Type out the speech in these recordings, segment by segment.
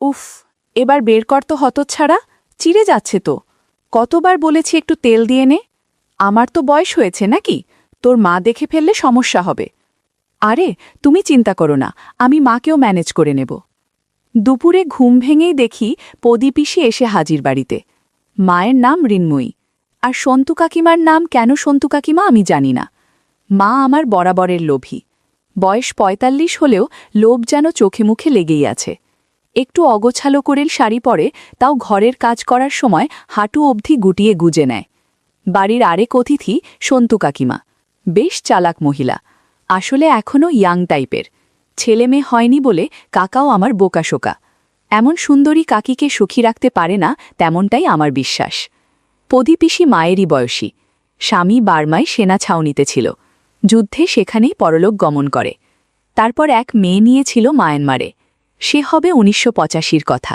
উফ, এবার বের কর তো হতচ্ছাড়া, চিড়ে যাচ্ছে তো। কতবার বলেছি একটু তেল দিয়ে নে। আমার তো বয়স হয়েছে নাকি, তোর মা দেখে ফেললে সমস্যা হবে। আরে তুমি চিন্তা করো না, আমি মাকেও ম্যানেজ করে নেব। দুপুরে ঘুম ভেঙেই দেখি পদীপিসি এসে হাজির বাড়িতে। মায়ের নাম ঋন্ময়ী, আর সন্তু কাকিমার নাম কেন সন্তু কাকিমা আমি জানি না। মা আমার বরাবরের লোভী। বয়স ৪৫ হলেও লোভ যেন চোখে মুখে লেগেই আছে। একটু অগোছালো করে শাড়ি পরে, তাও ঘরের কাজ করার সময় হাঁটু অবধি গুটিয়ে গুজে নেয়। বাড়ির আরেক অতিথি সন্তু কাকিমা, বেশ চালাক মহিলা, আসলে এখনও ইয়াং টাইপের। ছেলে মেয়ে হয়নি বলে কাকাও আমার বোকাশোকা। এমন সুন্দরী কাকিকে সুখী রাখতে পারে না, তেমনটাই আমার বিশ্বাস। পদীপিসি মায়েরই বয়সী। স্বামী বার্মায় সেনা ছাউনিতে ছিল, যুদ্ধে সেখানেই পরলোক গমন করে। তারপর এক মেয়ে নিয়েছিল মায়ানমারে। সে হবে ১৯৮৫-র কথা।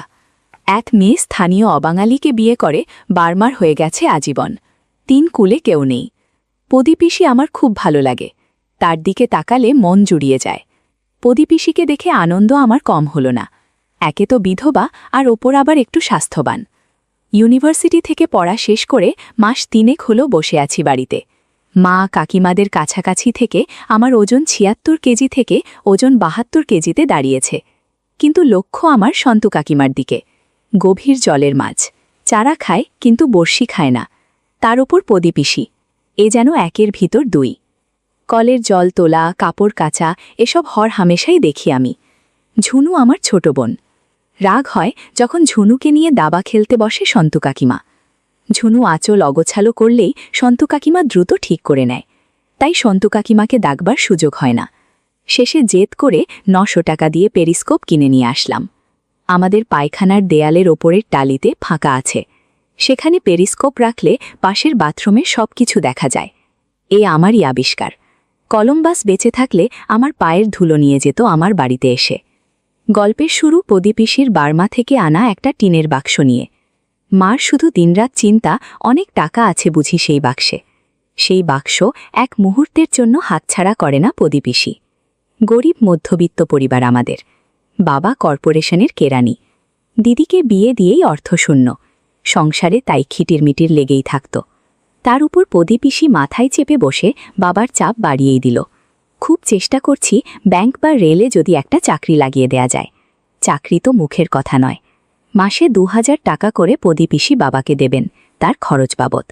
এক মেয়ে স্থানীয় অবাঙালিকে বিয়ে করে বার্মার হয়ে গেছে আজীবন। ৩ কুলে কেউ নেই। পদীপিসি আমার খুব ভালো লাগে, তার দিকে তাকালে মন জুড়িয়ে যায়। পদীপিসিকে দেখে আনন্দ আমার কম হল না। একে তো বিধবা, আর ওপর আবার একটু স্বাস্থ্যবান। ইউনিভার্সিটি থেকে পড়া শেষ করে মাস ৩ হলো বসে আছি বাড়িতে। মা কাকিমাদের কাছাকাছি থেকে আমার ওজন ৭৬ কেজি থেকে ওজন ৭২ কেজিতে দাঁড়িয়েছে। কিন্তু লক্ষ্য আমার সন্তু কাকিমার দিকে। গভীর জলের মাছ, চারা খায় কিন্তু বড়শি খায় না। তার ওপর পদীপিসি, এ যেন একের ভিতর দুই। কলের জল তোলা, কাপড় কাচা, এসব হর হামেশাই দেখি আমি। ঝুনু আমার ছোট বোন। রাগ হয় যখন ঝুনুকে নিয়ে দাবা খেলতে বসে সন্তু কাকিমা। ঝুনু আঁচল অগোছালো করলেই সন্তু কাকিমা দ্রুত ঠিক করে নেয়, তাই সন্তু কাকিমাকে ডাকবার সুযোগ হয় না। শেষে জেদ করে ৯০০ টাকা দিয়ে পেরিস্কোপ কিনে নিয়ে আসলাম। আমাদের পায়খানার দেয়ালের ওপরের টালিতে ফাঁকা আছে, সেখানে পেরিস্কোপ রাখলে পাশের বাথরুমে সবকিছু দেখা যায়। এ আমারই আবিষ্কার। কলম্বাস বেঁচে থাকলে আমার পায়ের ধুলো নিয়ে যেত আমার বাড়িতে এসে। গল্পের শুরু পদীপিসির বার্মা থেকে আনা একটা টিনের বাক্স নিয়ে। মার শুধু দিনরাত চিন্তা, অনেক টাকা আছে বুঝি সেই বাক্সে। সেই বাক্স এক মুহূর্তের জন্য হাতছাড়া করে না পদীপিসি। গরিব মধ্যবিত্ত পরিবার আমাদের। বাবা কর্পোরেশনের কেরানি, দিদিকে বিয়ে দিয়েই অর্থশূন্য। সংসারে তাই খিটিরমিটির লেগেই থাকত। তার উপর পদীপিসি মাথায় চেপে বসে বাবার চাপ বাড়িয়েই দিল। খুব চেষ্টা করছি ব্যাংক বা রেলে যদি একটা চাকরি লাগিয়ে দেয়া যায়। চাকরি তো মুখের কথা নয়। মাসে ২০০০ টাকা করে পদীপিসি বাবাকে দেবেন, তার খরচ বাবদ।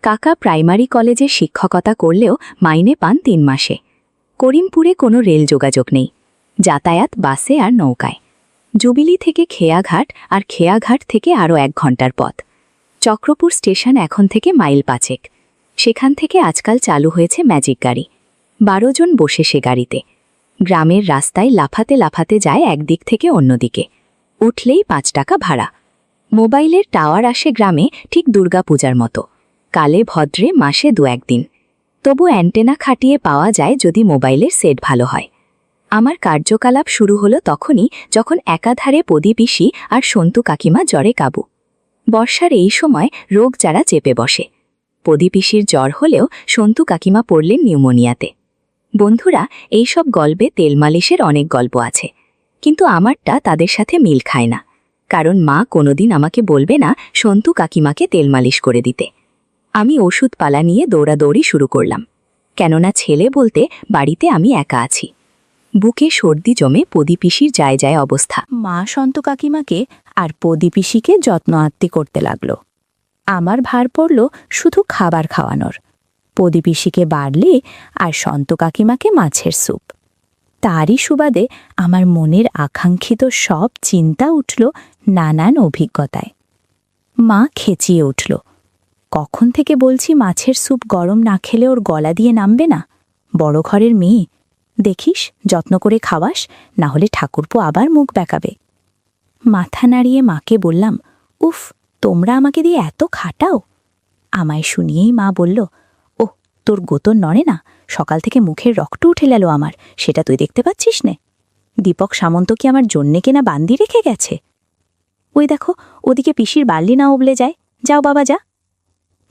কাকা প্রাইমারি কলেজে শিক্ষকতা করলেও মাইনে পান ৩ মাসে। করিমপুরে কোনো রেল যোগাযোগ নেই, যাতায়াত বাসে আর নৌকায়। জুবিলি থেকে খেয়াঘাট, আর খেয়াঘাট থেকে আরও ১ ঘণ্টার পথ। চক্রপুর স্টেশন এখন থেকে মাইল ৫। সেখান থেকে আজকাল চালু হয়েছে ম্যাজিক গাড়ি। ১২ জন বসে সে গাড়িতে। গ্রামের রাস্তায় লাফাতে লাফাতে যায় একদিক থেকে অন্যদিকে। উঠলেই ৫ টাকা ভাড়া। মোবাইলের টাওয়ার আসে গ্রামে ঠিক দুর্গাপূজার মতো, কালে ভদ্রে মাসে ২-১ দিন। তবু অ্যান্টেনা খাটিয়ে পাওয়া যায় যদি মোবাইলের সেট ভালো হয়। আমার কার্যকলাপ শুরু হলো তখনই যখন একাধারে পদীপিসি আর সন্তু কাকিমা জ্বরে কাবু। বর্ষার এই সময় রোগ যারা চেপে বসে। পদীপিসির জ্বর হলেও সন্তু কাকিমা পড়লেন নিউমোনিয়াতে। বন্ধুরা, এইসব গল্পে তেল মালিশের অনেক গল্প আছে, কিন্তু আমারটা তাদের সাথে মিল খায় না। কারণ মা কোনোদিন আমাকে বলবে না সন্তু কাকিমাকে তেল মালিশ করে দিতে। আমি ওষুধপালা নিয়ে দৌড়াদৌড়ি শুরু করলাম, কেননা ছেলে বলতে বাড়িতে আমি একা আছি। বুকে সর্দি জমে পদীপিসির যায় যায় অবস্থা। মা সন্তু কাকিমাকে আর পদীপিসিকে যত্ন আত্তি করতে লাগল। আমার ভার পড়ল শুধু খাবার খাওয়ানোর। পদীপিসিকে বাড়লে আর সন্তু কাকিমাকে মাছের স্যুপ। তারই সুবাদে আমার মনের আকাঙ্ক্ষিত সব চিন্তা উঠল নানান অভিজ্ঞতায়। মা খেচিয়ে উঠল, কখন থেকে বলছি মাছের স্যুপ গরম না খেলে ওর গলা দিয়ে নামবে না। বড় ঘরের মেয়ে, দেখিস যত্ন করে খাওয়াস, না হলে ঠাকুরপো আবার মুখ বেঁকাবে। মাথা নাড়িয়ে মাকে বললাম, উফ, তোমরা আমাকে দিয়ে এত খাটাও। আমায় শুনিয়েই মা বলল, ও তোর গোতর নড়ে না, সকাল থেকে মুখের রক্ত উঠে গেল আমার, সেটা তুই দেখতে পাচ্ছিস নে? দীপক সামন্ত কি আমার জন্যে কেনা বান্দি রেখে গেছে? ওই দেখো ওদিকে পিসির বাল্লি না উবলে যায়, যাও বাবা যা।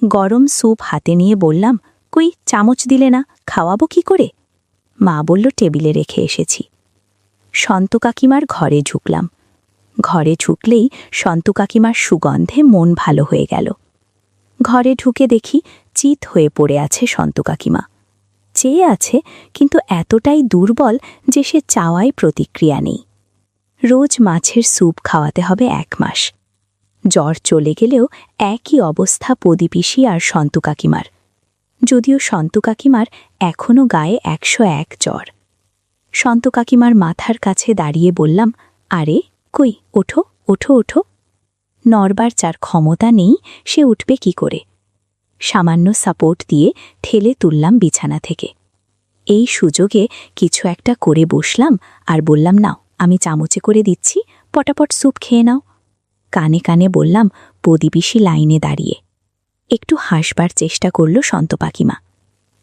গরম স্যুপ হাতে নিয়ে বললাম, কই চামচ দিলে না, খাওয়াবো কি করে? মা বলল, টেবিলে রেখে এসেছি। সন্তু কাকিমার ঘরে ঢুকলাম। ঘরে ঢুকলেই সন্তু কাকিমার সুগন্ধে মন ভালো হয়ে গেল। ঘরে ঢুকে দেখি চিত হয়ে পড়ে আছে সন্তু কাকিমা। চেয়ে আছে, কিন্তু এতটাই দুর্বল যে সে চাওয়ায় প্রতিক্রিয়া নেই। রোজ মাছের স্যুপ খাওয়াতে হবে 1 মাস। জ্বর চলে গেলেও একই অবস্থা প্রদীপিসি আর সন্তু কাকিমার, যদিও সন্তু কাকিমার এখনও গায়ে 101 জ্বর। সন্তু কাকিমার মাথার কাছে দাঁড়িয়ে বললাম, আরে কই, ওঠো ওঠো ওঠো। নড়বার যার ক্ষমতা নেই সে উঠবে কি করে? সামান্য সাপোর্ট দিয়ে ঠেলে তুললাম বিছানা থেকে। এই সুযোগে কিছু একটা করে বসলাম আর বললাম, নাও আমি চামচে করে দিচ্ছি, পটাপট স্যুপ খেয়ে নাও। কানে কানে বললাম, প্রদীপিসি লাইনে দাঁড়িয়ে। একটু হাসবার চেষ্টা করল সন্তু কাকিমা।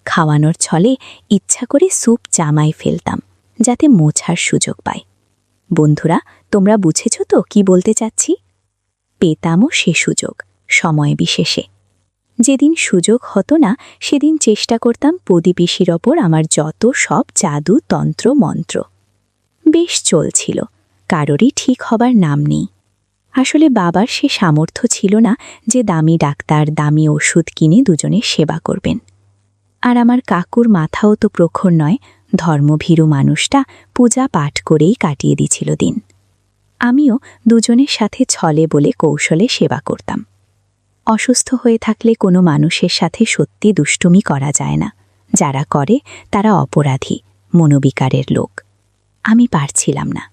খাওয়ানোর ছলে ইচ্ছা করে স্যুপ জামায় ফেলতাম, যাতে মোছার সুযোগ পায়। বন্ধুরা, তোমরা বুঝেছ তো কি বলতে চাচ্ছি? পেতামও সে সুযোগ, সময় বিশেষে। যেদিন সুযোগ হতো না সেদিন চেষ্টা করতাম প্রদীপিসির ওপর আমার যত সব জাদু তন্ত্র মন্ত্র। বেশ চলছিল, কারোরই ঠিক হবার নাম নেই। আসলে বাবার সে সামর্থ্য ছিল না যে দামি ডাক্তার, দামি ওষুধ কিনে দুজনের সেবা করবেন। আর আমার কাকুর মাথাও তো প্রখর নয়, ধর্মভীরু মানুষটা পূজা পাঠ করেই কাটিয়ে দিছিল দিন। আমিও দুজনের সাথে ছলে বলে কৌশলে সেবা করতাম। অসুস্থ হয়ে থাকলে কোনো মানুষের সাথে সত্যি দুষ্টুমি করা যায় না। যারা করে তারা অপরাধী, মনোবিকারের লোক। আমি পারছিলাম না।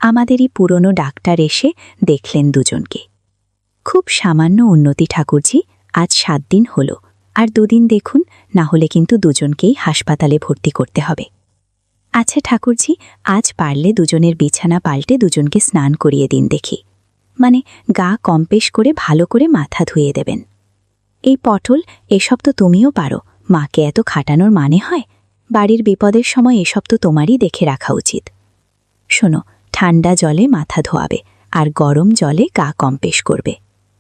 আমাদেরই পুরনো ডাক্তার এসে দেখলেন দুজনকে। খুব সামান্য উন্নতি ঠাকুরজি, আজ 7 দিন হলো, আর 2 দিন দেখুন, না হলে কিন্তু দুজনকেই হাসপাতালে ভর্তি করতে হবে। আচ্ছা ঠাকুরজি, আজ পারলে দুজনের বিছানা পাল্টে দুজনকে স্নান করিয়ে দিন দেখি। মানে গা কম্পেশ করে ভালো করে মাথা ধুয়ে দেবেন। এই পটল, এসব তো তুমিও পারো, মাকে এত খাটানোর মানে হয়? বাড়ির বিপদের সময় এসব তো তোমারই দেখে রাখা উচিত। শোনো, ঠান্ডা জলে মাথা ধোয়াবে আর গরম জলে গা কম্পেশ করবে,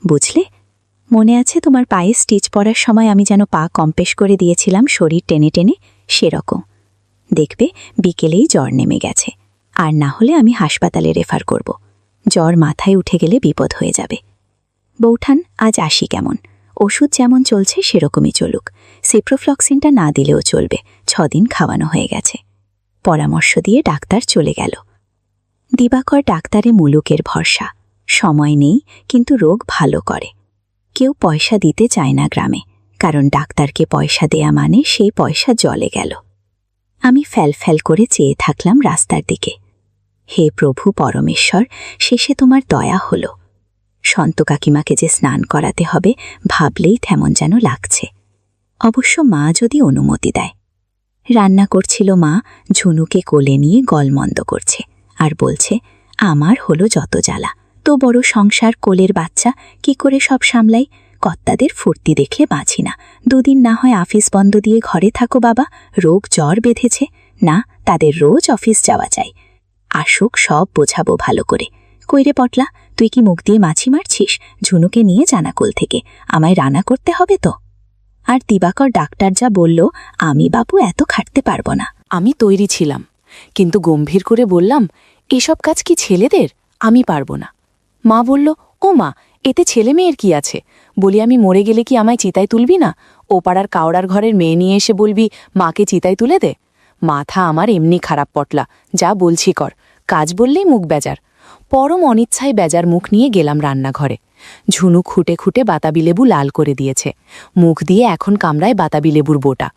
বুঝলে? মনে আছে তোমার পায়ে স্টিচ পরার সময় আমি যেন পা কম্পেশ করে দিয়েছিলাম শরীর টেনে টেনে? সেরকম। দেখবে বিকেলেই জ্বর নেমে গেছে, আর না হলে আমি হাসপাতালে রেফার করব। জ্বর মাথায় উঠে গেলে বিপদ হয়ে যাবে। বৌঠান, আজ আসি কেমন? ওষুধ যেমন চলছে সেরকমই চলুক। সিপ্রোফ্লক্সিনটা না দিলেও চলবে, 6 দিন খাওয়ানো হয়ে গেছে। পরামর্শ দিয়ে ডাক্তার চলে গেল। দিবাকর ডাক্তারে মুলুকের ভরসা। সময় নেই, কিন্তু রোগ ভালো করে। কেউ পয়সা দিতে চায় না গ্রামে, কারণ ডাক্তারকে পয়সা দেয়া মানে সেই পয়সা জলে গেল। আমি ফ্যাল করে চেয়ে থাকলাম রাস্তার দিকে। হে প্রভু পরমেশ্বর, শেষে তোমার দয়া হলো। সন্তু কাকিমাকে যে স্নান করাতে হবে ভাবলেই তেমন যেন লাগছে। অবশ্য মা যদি অনুমতি দেয়। রান্না করছিল মা, ঝুনুকে কোলে নিয়ে গলমন্দ করছে আর বলছে, আমার হলো যত জ্বালা, তো বড় সংসার, কোলের বাচ্চা, কি করে সব সামলাই? কর্তাদের ফুর্তি দেখলে বাঁচি না। 2 দিন না হয় অফিস বন্ধ দিয়ে ঘরে থাকো বাবা, রোগ জ্বর বেঁধেছে না, তাদের রোজ অফিস যাওয়া চাই। আসুক, সব বোঝাবো ভালো করে। কইরে পটলা, তুই কি মুখ দিয়ে মাছি মারছিস? ঝুনুকে নিয়ে জানাকুল থেকে, আমায় রান্না করতে হবে তো। আর দিবাকর ডাক্তার যা বলল, আমি বাপু এত খাটতে পারবো না। আমি তৈরি ছিলাম, কিন্তু গম্ভীর করে বললাম, এসব কাজ কি ছেলেদের? আমি পারবো না। মা বলল, ও মা, এতে ছেলে মেয়ের কি আছে? বলি, আমি মরে গেলে কি আমায় চিতায় তুলবি না? ও পাড়ার কাওড়ার ঘরের মেয়ে নিয়ে এসে বলবি মাকে চিতায় তুলে দে? মাথা আমার এমনি খারাপ পটলা, যা বলছি কর। কাজ বললেই মুখ বেজার। পরম অনিচ্ছায় বেজার মুখ নিয়ে গেলাম রান্নাঘরে। ঝুনু খুঁটে খুঁটে বাতাবি লেবু লাল করে দিয়েছে। মুখ দিয়ে এখন কামড়ায় বাতাবি লেবুর বোটা।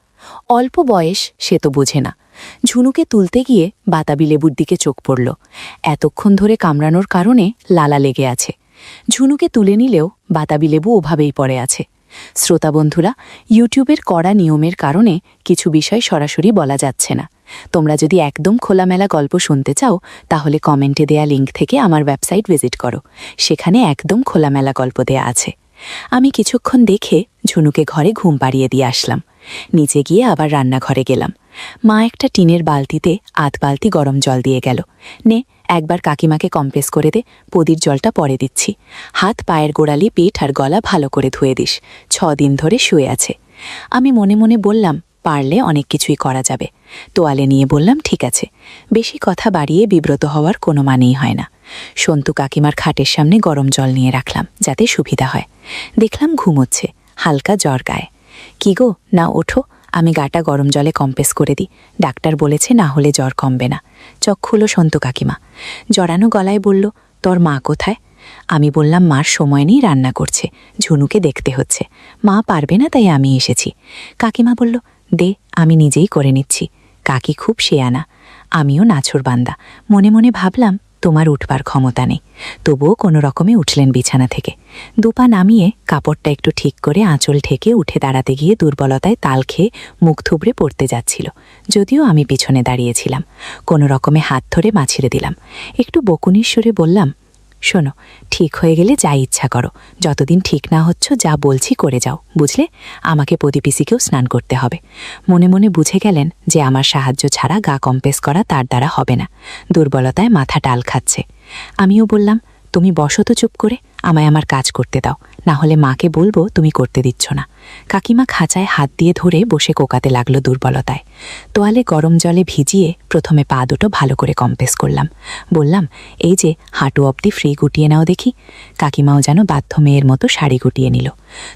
অল্প বয়স, সে তো বোঝে না। ঝুনুকে তুলতে গিয়ে বাতাবি লেবুর দিকে চোখ পড়ল। এতক্ষণ ধরে কামড়ানোর কারণে লালা লেগে আছে। ঝুনুকে তুলে নিলেও বাতাবি লেবু ওভাবেই পড়ে আছে। শ্রোতা বন্ধুরা, ইউটিউবের কড়া নিয়মের কারণে কিছু বিষয় সরাসরি বলা যাচ্ছে না। তোমরা যদি একদম খোলামেলা গল্প শুনতে চাও, তাহলে কমেন্টে দেয়া লিঙ্ক থেকে আমার ওয়েবসাইট ভিজিট করো। সেখানে একদম খোলামেলা গল্প দেয়া আছে। আমি কিছুক্ষণ দেখে ঝুনুকে ঘরে ঘুম পাড়িয়ে দিয়ে আসলাম। নিচে গিয়ে আবার রান্নাঘরে গেলাম। মা একটা টিনের বালতিতে 8 বালতি গরম জল দিয়ে গেল। নে, একবার কাকিমাকে কম্প্রেস করে দে, পদির জলটা পরে দিচ্ছি। হাত, পায়ের গোড়ালি, পেট আর গলা ভালো করে ধুয়ে দিস, 6 দিন ধরে শুয়ে আছে। আমি মনে মনে বললাম, পারলে অনেক কিছুই করা যাবে। তোয়ালে নিয়ে বললাম, ঠিক আছে। বেশি কথা বাড়িয়ে বিব্রত হওয়ার কোনো মানেই হয় না। সন্তু কাকিমার খাটের সামনে গরম জল নিয়ে রাখলাম যাতে সুবিধা হয়। দেখলাম ঘুমোচ্ছে, হালকা জ্বর গায়ে। কি গো, না ওঠো, আমি গাটা গরম জলে কম্প্রেস করে দিই, ডাক্তার বলেছে না হলে জ্বর কমবে না। চোখ খুলো সন্তু কাকিমা, জড়ানো গলায় বলল, তোর মা কোথায়? আমি বললাম মার সময় নেই, রান্না করছে, ঝুনুকে দেখতে হচ্ছে, মা পারবে না তাই আমি এসেছি। কাকিমা বলল, দে, আমি নিজেই করে নিচ্ছি। কাকি খুব শেয়ানা, আমিও নাছোড় বান্দা। মনে মনে ভাবলাম তোমার উঠবার ক্ষমতা নেই, তবুও কোনো রকমে উঠলেন বিছানা থেকে। দুপা নামিয়ে কাপড়টা একটু ঠিক করে আঁচল ঠেকে উঠে দাঁড়াতে গিয়ে দুর্বলতায় তাল খেয়ে মুখ থুবড়ে পড়তে যাচ্ছিল, যদিও আমি পিছনে দাঁড়িয়েছিলাম। কোনো রকমে হাত ধরে মাছিরে দিলাম। একটু বকুনির সুরে বললাম, শোনো, ঠিক হয়ে গেলে যা ইচ্ছা করো, যতদিন ঠিক না হচ্ছ যা বলছি করে যাও, বুঝলে? আমাকে প্রদীপিসিকেও স্নান করতে হবে। মনে মনে বুঝে গেলেন যে আমার সাহায্য ছাড়া গা কম্প্রেস করা তার দ্বারা হবে না, দুর্বলতায় মাথা টাল খাচ্ছে। আমিও বললাম, তুমি বসো তো চুপ করে, আমায় আমার কাজ করতে দাও, না হলে মাকে বলবো তুমি করতে দিচ্ছ না। কাকিমা খাঁচায় হাত দিয়ে ধরে বসে কোকাতে লাগলো দুর্বলতায়। তোয়ালে গরম জলে ভিজিয়ে প্রথমে পা দুটো ভালো করে কম্প্রেস করলাম। বললাম, এই যে হাঁটু অবধি ফ্রি গুটিয়ে নাও দেখি। কাকিমাও যেন বাধ্য মেয়ের মতো শাড়ি গুটিয়ে নিল।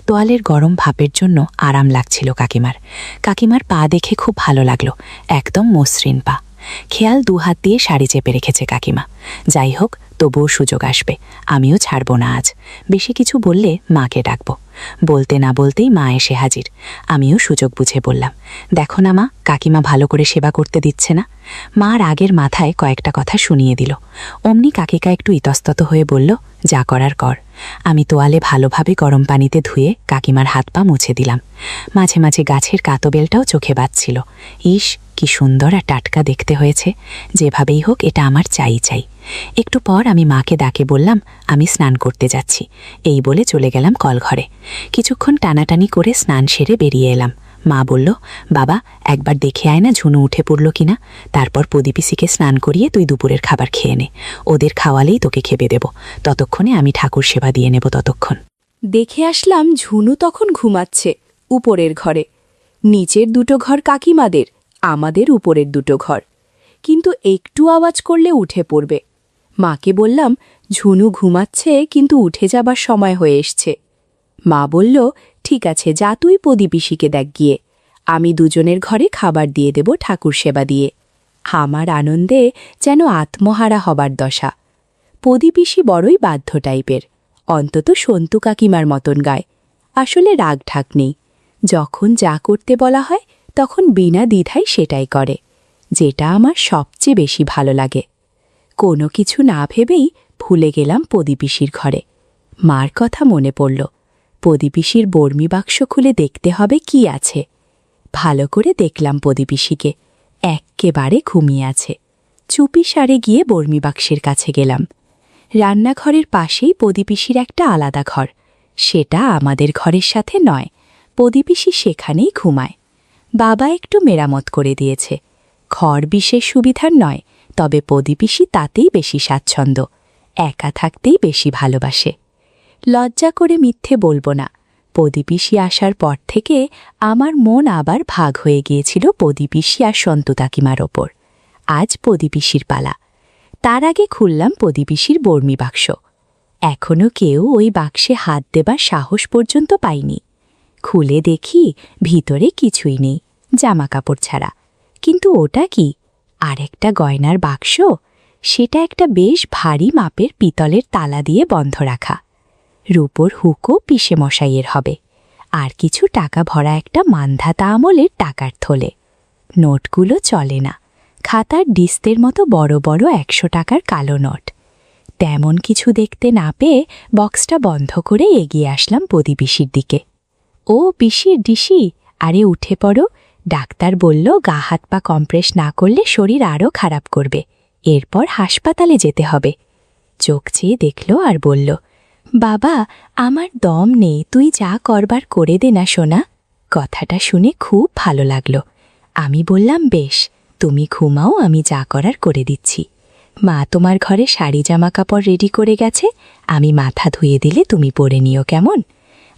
তোয়ালের গরম ভাপের জন্য আরাম লাগছিল কাকিমার। কাকিমার পা দেখে খুব ভালো লাগলো, একদম মসৃণ পা। খেয়াল দুহাত দিয়ে শাড়ি চেপে রেখেছে কাকিমা। যাই হোক, তবুও সুযোগ আসবে, আমিও ছাড়ব না আজ। বেশি কিছু বললে মাকে ডাকব। বলতে না বলতেই মা এসে হাজির। আমিও সুযোগ বুঝে বললাম, দেখো না মা, কাকিমা ভালো করে সেবা করতে দিচ্ছে না। মা রাগের মাথায় কয়েকটা কথা শুনিয়ে দিল। অমনি কাকিকা একটু ইতস্তত হয়ে বলল, যা করার কর। আমি তোয়ালে ভালোভাবে গরম পানিতে ধুয়ে কাকিমার হাত পা মুছে দিলাম। মাঝে মাঝে গাছের কাতবেলটাও চোখে বাজছিল। ইস, কি সুন্দর আর টাটকা দেখতে হয়েছে। যেভাবেই হোক এটা আমার চাই চাই। একটু পর আমি মাকে ডাকে বললাম, আমি স্নান করতে যাচ্ছি। এই বলে চলে গেলাম কলঘরে। কিছুক্ষণ টানাটানি করে স্নান সেরে বেরিয়ে এলাম। মা বলল, বাবা একবার দেখে আয় না ঝুনু উঠে পড়ল কিনা, তারপর প্রদীপিসিকে স্নান করিয়ে তুই দুপুরের খাবার খেয়ে নে, ওদের খাওয়ালেই তোকে খেবে দেব, ততক্ষণে আমি ঠাকুর সেবা দিয়ে নেব ততক্ষণ। দেখে আসলাম ঝুনু তখন ঘুমাচ্ছে উপরের ঘরে। নিচের দুটো ঘর কাকিমাদের, আমাদের উপরের দুটো ঘর। কিন্তু একটু আওয়াজ করলে উঠে পড়বে। মাকে বললাম, ঝুনু ঘুমাচ্ছে কিন্তু উঠে যাবার সময় হয়ে এসছে। মা বলল, ঠিক আছে, যা তুই প্রদীপিসিকে দেখ গিয়ে, আমি দুজনের ঘরে খাবার দিয়ে দেব ঠাকুর সেবা দিয়ে। আমার আনন্দে যেন আত্মহারা হবার দশা। প্রদীপিসি বড়ই বাধ্য টাইপের, অন্তত সন্তু কাকিমার মতন গায়। আসলে রাগ ঢাক নেই, যখন যা করতে বলা হয় তখন বিনা দ্বিধায় সেটাই করে, যেটা আমার সবচেয়ে বেশি ভালো লাগে। কোনো কিছু না ভেবেই ভুলে গেলাম প্রদীপিসির ঘরে। মার কথা মনে পড়ল। প্রদীপিসির বর্মি বাক্স খুলে দেখতে হবে কি আছে। ভালো করে দেখলাম প্রদীপিসিকে, এক্কেবারে ঘুমিয়ে আছে। চুপি সারে গিয়ে বর্মি বাক্সের কাছে গেলাম। রান্নাঘরের পাশেই প্রদীপিসির একটা আলাদা ঘর, সেটা আমাদের ঘরের সাথে নয়। প্রদীপিসি সেখানেই ঘুমায়। বাবা একটু মেরামত করে দিয়েছে। ঘর বিশেষ সুবিধার নয়, তবে প্রদীপিসি তাতেই বেশি স্বাচ্ছন্দ্য, একা থাকতেই বেশি ভালোবাসে। লজ্জা করে মিথ্যে বলবো না, প্রদীপিসি আসার পর থেকে আমার মন আবার ভাগ হয়ে গিয়েছিল প্রদীপিসি আর সন্তু কাকিমার ওপর। আজ প্রদীপিসির পালা। তার আগে খুললাম প্রদীপিসির বর্মি বাক্স। এখনও কেউ ওই বাক্সে হাত দেবার সাহস পর্যন্ত পাইনি। খুলে দেখি ভিতরে কিছুই নেই, জামা কাপড় ছাড়া। কিন্তু ওটা কি? আরেকটা গয়নার বাক্স। সেটা একটা বেশ ভারী মাপের পিতলের তালা দিয়ে বন্ধ রাখা। রূপোর হুকো পিসে মশাইয়ের হবে। আর কিছু টাকা ভরা একটা মান্ধাতা আমলের টাকার থলে। নোটগুলো চলে না, খাতার ডিস্তের মতো বড় বড় 100 টাকার কালো নোট। তেমন কিছু দেখতে না পেয়ে বক্সটা বন্ধ করে এগিয়ে আসলাম প্রদীপিসির দিকে। ও পিসির ডিসি, আরে উঠে পড়ো, ডাক্তার বলল গা হাত পা কম্প্রেস না করলে শরীর আরও খারাপ করবে, এরপর হাসপাতালে যেতে হবে। চোখ চেয়ে দেখল আর বলল, বাবা আমার দম নেই, তুই যা করবার করে দে না সোনা। কথাটা শুনে খুব ভালো লাগলো। আমি বললাম, বেশ, তুমি ঘুমাও, আমি যা করার করে দিচ্ছি। মা তোমার ঘরে শাড়ি জামা কাপড় রেডি করে গেছে, আমি মাথা ধুয়ে দিলে তুমি পরে নিও, কেমন?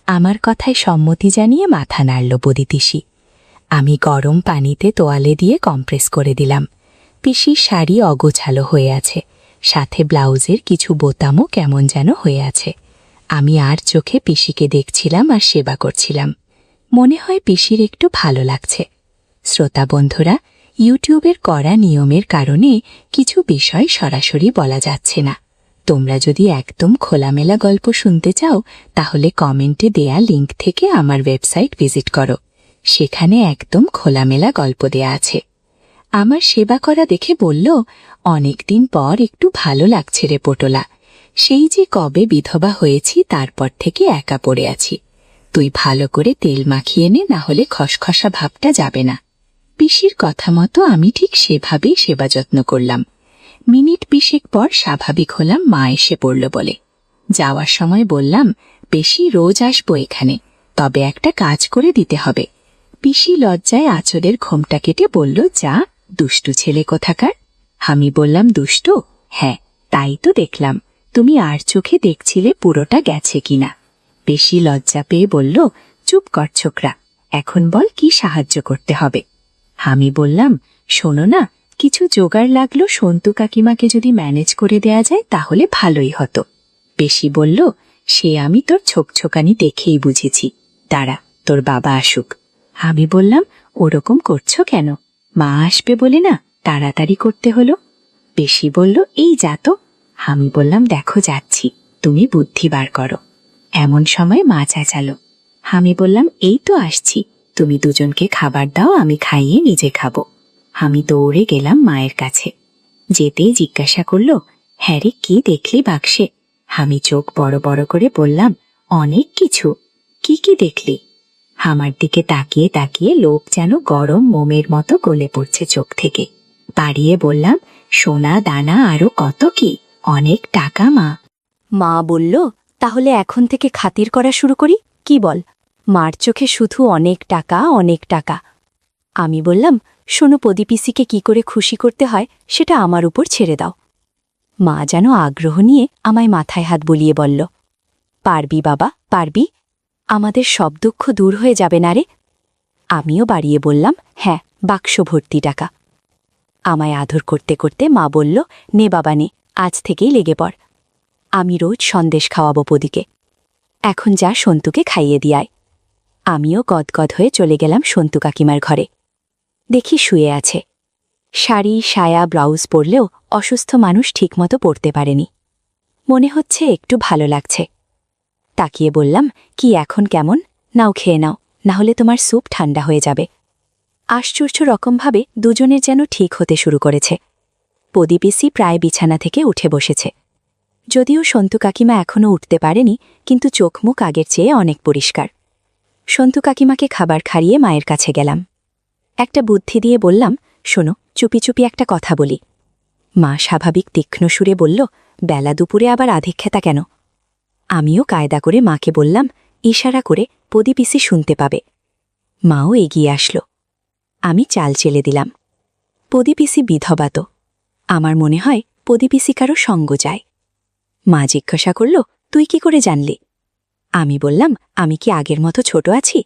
আমার কথায় সম্মতি জানিয়ে মাথা নাড়ল প্রদীপিসি। আমি গরম পানিতে তোয়ালে দিয়ে কম্প্রেস করে দিলাম। পিসির শাড়ি অগোছালো হয়ে আছে, সাথে ব্লাউজের কিছু বোতামও কেমন যেন হয়ে আছে। আমি আর চোখে পিসিকে দেখছিলাম আর সেবা করছিলাম। মনে হয় পিসির একটু ভালো লাগছে। শ্রোতা বন্ধুরা, ইউটিউবের কড়া নিয়মের কারণে কিছু বিষয় সরাসরি বলা যাচ্ছে না। তোমরা যদি একদম খোলামেলা গল্প শুনতে চাও তাহলে কমেন্টে দেয়া লিংক থেকে আমার ওয়েবসাইট ভিজিট করো। সেখানে একদম খোলামেলা গল্প দেয়া আছে। আমার সেবা করা দেখে বলল, অনেকদিন পর একটু ভালো লাগছে রে পটোলা। সেই যে কবে বিধবা হয়েছি তারপর থেকে একা পড়ে আছি। তুই ভালো করে তেল মাখিয়ে নে, না হলে খসখসা ভাবটা যাবে না। পিসির কথা মতো আমি ঠিক সেভাবেই সেবা যত্ন করলাম। মিনিট 20 পর স্বাভাবিক হলাম মা এসে পড়ল বলে। যাওয়ার সময় বললাম, পিসি রোজ আসবো এখানে, তবে একটা কাজ করে দিতে হবে। পিসি লজ্জায় আঁচলের ঘোমটা কেটে বলল, যা দুষ্টু ছেলে কোথাকার। আমি বললাম, দুষ্টু? হ্যাঁ, তাই তো দেখলাম। তুমি আর চোখে দেখছিলে পুরোটা গেছে কিনা। পিসি লজ্জা পেয়ে বলল, চুপ কর ছোকরা, এখন বল কি সাহায্য করতে হবে। আমি বললাম, শোনো না, কিছু জোগাড় লাগলো সন্তু কাকিমাকে যদি ম্যানেজ করে দেয়া যায় তাহলে ভালোই হতো। পিসি বলল, সে আমি তোর ছোকছোকানি দেখেই বুঝেছি, দাঁড়া তোর বাবা আসুক। আমি বললাম, ওরকম করছো কেন? মা আসবে বলে না তাড়াতাড়ি করতে হলো। পিসি বলল, এই যা তো। আমি বললাম, দেখো যাচ্ছি, তুমি বুদ্ধি বার করো। এমন সময় মা চেঁচালো। আমি বললাম, এই তো আসছি, তুমি দুজনকে খাবার দাও, আমি খাইয়ে নিজে খাবো। আমি দৌড়ে গেলাম মায়ের কাছে। যেতেই জিজ্ঞাসা করল, হ্যাঁ রে, কি দেখলি বাক্সে? আমি চোখ বড় বড় করে বললাম, অনেক কিছু। কি কি দেখলি? আমার দিকে তাকিয়ে তাকিয়ে লোক যেন গরম মোমের মতো গলে পড়ছে চোখ থেকে। পাড়িয়ে বললাম, সোনা দানা আরো কত কি, অনেক টাকা মা। মা বলল, তাহলে এখন থেকে খাতির করা শুরু করি, কি বল? মার চোখে শুধু অনেক টাকা, অনেক টাকা। আমি বললাম, শোনো, পদিপিসিকে কি করে খুশি করতে হয় সেটা আমার উপর ছেড়ে দাও। মা যেন আগ্রহ নিয়ে আমায় মাথায় হাত বুলিয়ে বলল, পারবি বাবা, পারবি। আমাদের সব দুঃখ দূর হয়ে যাবে না রে। আমিও বাড়িয়ে বললাম, হ্যাঁ, বাক্স ভর্তি টাকা। আমায় আদর করতে করতে মা বলল, নে বাবা নে, আজ থেকেই লেগে পড়। আমি রোজ সন্দেশ খাওয়াবো পদিকে। এখন যা সন্তুকে খাইয়ে দিয়ায়। আমিও গদগদ হয়ে চলে গেলাম সন্তু কাকিমার ঘরে। দেখি শুয়ে আছে। শাড়ি, সায়া, ব্লাউজ পরলেও অসুস্থ মানুষ ঠিকমতো পরতে পারেনি। মনে হচ্ছে একটু ভালো লাগছে। তাকিয়ে বললাম, কি এখন কেমন? নাও খেয়ে নাও, না হলে তোমার স্যুপ ঠান্ডা হয়ে যাবে। আশ্চর্য রকমভাবে দুজনের যেন ঠিক হতে শুরু করেছে। পদিপিসি প্রায় বিছানা থেকে উঠে বসেছে। যদিও সন্তু কাকিমা এখনও উঠতে পারেনি, কিন্তু চোখ মুখ আগের চেয়ে অনেক পরিষ্কার। সন্তু কাকিমাকে খাবার খাইয়ে মায়ের কাছে গেলাম। একটা বুদ্ধি দিয়ে বললাম, শোনো, চুপি চুপি একটা কথা বলি। মা স্বাভাবিক তীক্ষ্ণ সুরে বলল, বেলা দুপুরে আবার আধিক্ষেতা কেন? আমিও কায়দা করে মাকে বললাম, ইশারা করে পদিপিসি শুনতে পাবে। মাও এগিয়ে আসলো। আমি চাল চেলে দিলাম। পদিপিসি বিধবা তো। আমার মনে হয় পদিপিসি কারো সঙ্গ যায়। মা জিজ্ঞাসা করল, তুই কি করে জানলি? আমি বললাম, আমি কি আগের মতো ছোট আছি?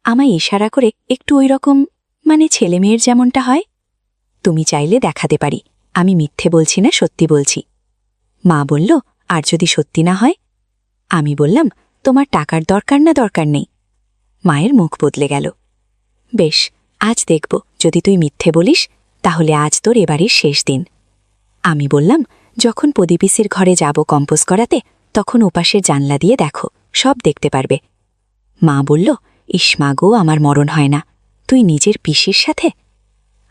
আমায় ইশারা করে একটু ওই রকম, মানে ছেলে মেয়ের যেমনটা হয়। তুমি চাইলে দেখাতে পারি আমি মিথ্যে বলছি না, সত্যি বলছি। মা বলল, আর যদি সত্যি না হয়? আমি বললাম, তোমার টাকার দরকার না দরকার নেই। মায়ের মুখ বদলে গেল। বেশ, আজ দেখব, যদি তুই মিথ্যে বলিস তাহলে আজ তোর এবারের শেষ দিন। আমি বললাম, যখন পদিপিসির ঘরে যাব কম্পোজ করাতে, তখন ওপাশের জানলা দিয়ে দেখো, সব দেখতে পারবে। মা বলল, ইসমা গো, আমার মরণ হয় না, তুই নিজের পিসির সাথে?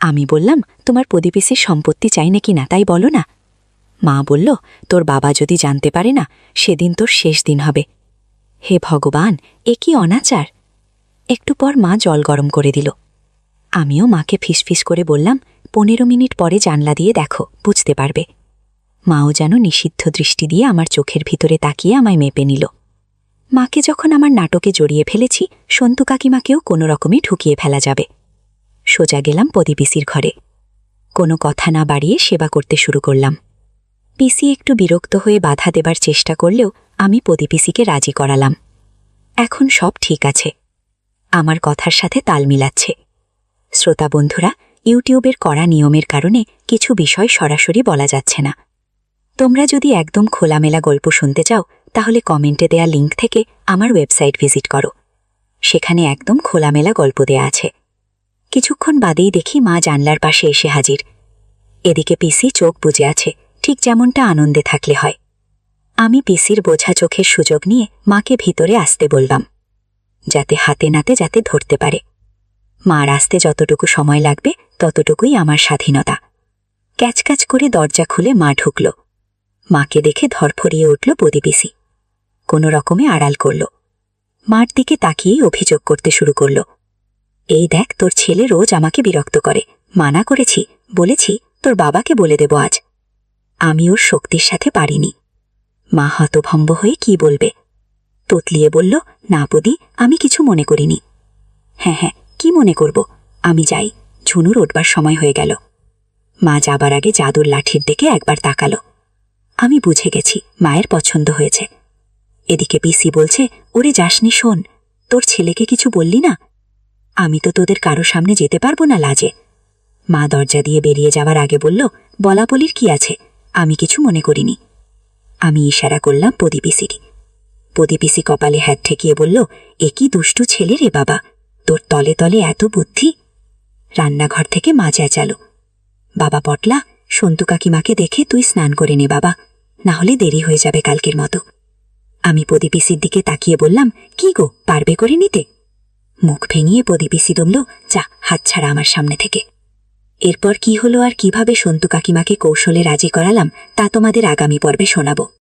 আমি বললাম, তোমার পদিপিসির সম্পত্তি চাই নাকি না তাই বলো না। মা বলল, তোর বাবা যদি জানতে পারে না, সেদিন তোর শেষ দিন হবে। হে ভগবান, এ কি অনাচার! একটু পর মা জল গরম করে দিল। আমিও মাকে ফিসফিস করে বললাম, 15 মিনিট পরে জানলা দিয়ে দেখো, বুঝতে পারবে। মাও যেন নিষিদ্ধ দৃষ্টি দিয়ে আমার চোখের ভিতরে তাকিয়ে আমায় মেপে নিল। মাকে যখন আমার নাটকে জড়িয়ে ফেলেছি, সন্তু কাকিমাকেও কোনো রকমে ঢুকিয়ে ফেলা যাবে। সোজা গেলাম পদিপিসির ঘরে। কোনো কথা না বাড়িয়ে সেবা করতে শুরু করলাম। পিসি একটু বিরক্ত হয়ে বাধা দেবার চেষ্টা করলেও আমি পদিপিসিকে রাজি করালাম। এখন সব ঠিক আছে, আমার কথার সাথে তাল মিলাচ্ছে। শ্রোতা বন্ধুরা, ইউটিউবের কড়া নিয়মের কারণে কিছু বিষয় সরাসরি বলা যাচ্ছে না। তোমরা যদি একদম খোলামেলা গল্প শুনতে চাও তাহলে কমেন্টে দেয়া লিঙ্ক থেকে আমার ওয়েবসাইট ভিজিট করো। সেখানে একদম খোলামেলা গল্প দেয়া আছে। কিছুক্ষণ বাদেই দেখি মা জানলার পাশে এসে হাজির। এদিকে পিসি চোখ বুজে আছে, ঠিক যেমনটা আনন্দে থাকলে হয়। আমি পিসির বোঝা চোখের সুযোগ নিয়ে মাকে ভিতরে আসতে বললাম, যাতে হাতে নাতে যাতে ধরতে পারে। মার আসতে যতটুকু সময় লাগবে ততটুকুই আমার স্বাধীনতা। ক্যাচক্যাচ করে দরজা খুলে মা ঢুকল। মাকে দেখে ধরফরিয়ে উঠল প্রদীপিসি। কোনো রকমে আড়াল করল। মার দিকে তাকিয়েই অভিযোগ করতে শুরু করল, এই দেখ, তোর ছেলে রোজ আমাকে বিরক্ত করে। মানা করেছি, বলেছি তোর বাবাকে বলে দেব আজ। আমি ওর শক্তির সাথে পারিনি। মা হতভম্ব হয়ে কি বলবে, তোতলিয়ে বলল, না বদি, আমি কিছু মনে করিনি। হ্যাঁ হ্যাঁ, কি মনে করব, আমি যাই, ঝুনুর উঠবার সময় হয়ে গেল। মা যাবার আগে জাদুর লাঠির দিকে একবার তাকালো। আমি বুঝে গেছি মায়ের পছন্দ হয়েছে। এদিকে পিসি বলছে, ওরে যাসনি, শোন, তোর ছেলেকে কিছু বললি না? আমি তো তোদের কারো সামনে যেতে পারবো না লাজে। মা দরজা দিয়ে বেরিয়ে যাওয়ার আগে বলল, বলা বলির কি আছে, আমি কিছু মনে করিনি। আমি ইশারা করলাম প্রদীপিসিকে। প্রদীপিসি কপালে হাত ঠেকিয়ে বলল, এ কি দুষ্টু ছেলে রে বাবা, তোর তলে তলে এত বুদ্ধি। রান্নাঘর থেকে মা চেঁচালো, বাবা পটলা, সন্তু কাকিমাকে দেখে তুই স্নান করে নে বাবা, না হলে দেরি হয়ে যাবে কালকের মতো। আমি প্রদীপিসির দিকে তাকিয়ে বললাম, কি গো, পারবে করে নিতে? মুখ ভেঙিয়ে প্রদীপিসি দমল, যা, হাত ছাড়া আমার সামনে থেকে। এরপর কি হলো আর কিভাবে সন্তু কাকিমাকে কৌশলে রাজি করালাম তা তোমাদের আগামী পর্বে শোনাব।